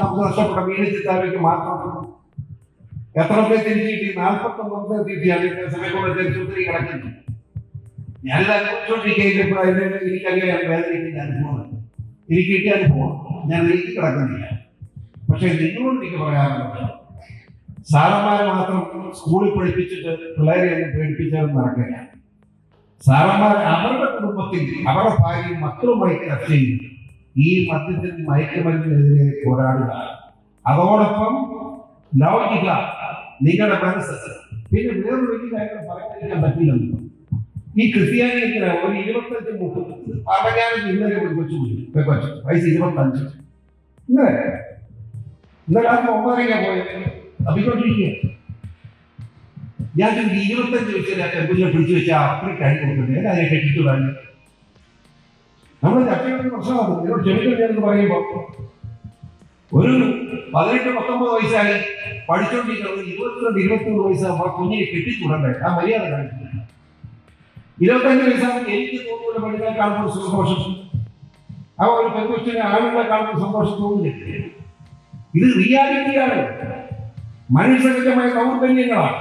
നമുക്ക് നഷ്ടപ്പെട്ട മീനച്ചിത്താരയ്ക്ക് മാത്രം എത്ര പേര് തിരിച്ചു കിട്ടി? 49 തിരിച്ചാണ് സമയത്തോടെ ചരിത്രത്തിൽ കിടക്കുന്നത്. ഞാനിത് അനുഭവിച്ചോണ്ടിരിക്കുക. എനിക്കറിയാം വേദനിക്കുന്ന അനുഭവമാണ്, എനിക്ക് കിട്ടിയ അനുഭവം. ഞാൻ എനിക്ക് കിടക്കുന്നില്ല. പക്ഷെ നിങ്ങളോട് എനിക്ക് പറയാറുണ്ട്, സാറന്മാരെ മാത്രം സ്കൂളിൽ പഠിപ്പിച്ചിട്ട് പിള്ളേരെ ഒന്നും പേടിപ്പിച്ചാലും നടക്കില്ല. സാറന്മാർ അവരുടെ കുടുംബത്തിൽ അവരുടെ ഭാര്യയും മക്കളുമായി ചർച്ച ചെയ്യുന്നു. ഈ മദ്യത്തിന് മയക്കുമരുന്നിനെതിരെ പോരാടുക, അതോടൊപ്പം ലൗകിക നിങ്ങളുടെ മനസ്സ്. പിന്നെ വേറൊരു വലിയ കാര്യം പറയാതിരിക്കാൻ പറ്റില്ലെന്ന്, ഈ ക്രിസ്ത്യാനിക്ക് ഒരു 25-30 പറഞ്ഞാലും ഇന്നലെ ഒരു കൊച്ചുകൂടി വയസ്സ് 25 ഇന്നലെ ആ 9:30 പോയത് അഭികൊണ്ടിരിക്കുക. ഞാൻ 25 വയസ്സിൽ പെൺകുഞ്ഞിനെ പിടിച്ചു വെച്ചാൽ അപ്പടി കഴിഞ്ഞ് കൊടുക്കുന്നത് അതിനെ കെട്ടിച്ചുടാൻ നമ്മൾ ചർച്ചയുടെ പ്രശ്നമാണ്. നിങ്ങളോട് ക്ഷമിക്കണമെന്ന് പറയുമ്പോൾ ഒരു 18-19 വയസ്സായി പഠിച്ചുകൊണ്ടിരിക്കുന്നത് 22-23 വയസ്സാകുമ്പോൾ കുഞ്ഞിനെ കെട്ടിച്ചുടണ്ടേ? ആ മര്യാദ കാണിക്കുന്നത്. 25 വയസ്സാകുമ്പോൾ എനിക്ക് തോന്നുന്ന പെണ്ണുങ്ങളെ കാണുമ്പോൾ സന്തോഷം, ആ ഒരു പെൺകുച്ചിനെ ആളുകളെ കാണുമ്പോൾ സന്തോഷം തോന്നുന്നില്ല. ഇത് റിയാലിറ്റിയാണ്, മനുഷ്യമായ ദൗർബല്യങ്ങളാണ്.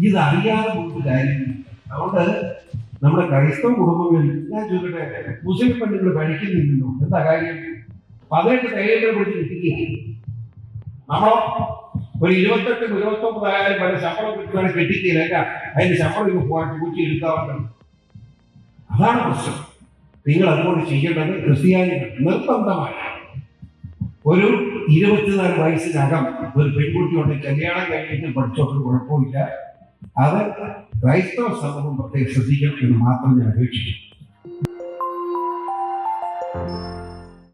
ഇത് അറിയാതെ പോയിട്ട് കാര്യമില്ല. അതുകൊണ്ട് നമ്മുടെ ക്രൈസ്തവ കുടുംബങ്ങളിൽ ഞാൻ ചോദിക്കട്ടെ, മുസ്ലിം പെണ്ണുങ്ങൾ കഴിക്കുന്നില്ലല്ലോ, എന്താ കാര്യം? 18 തയ്യലുകൾ പിടിച്ച് കിട്ടിക്കുക. നമ്മളോ ഒരു 28-29 ആയാലും പല ശമ്പളം കിട്ടുവാനും കെട്ടിക്കില്ല. അതിന്റെ ശമ്പളം ഇങ്ങ് പോകാൻ കൂട്ടി എടുക്കാറുണ്ട്. അതാണ് പ്രശ്നം. നിങ്ങൾ അതുകൊണ്ട് ചെയ്യേണ്ടത് ക്രിസ്ത്യാനികൾ നിർബന്ധമായ ഒരു 24 വയസ്സിനകം ഒരു പെൺകുട്ടിയോട് കല്യാണം കഴിഞ്ഞിട്ട് പഠിച്ചോട്ട് കുഴപ്പമില്ല. അത് ക്രൈസ്തവ സമൂഹം പ്രത്യേകം ശ്രദ്ധിക്കണം എന്ന് മാത്രം ഞാൻ അപേക്ഷിക്കുന്നു.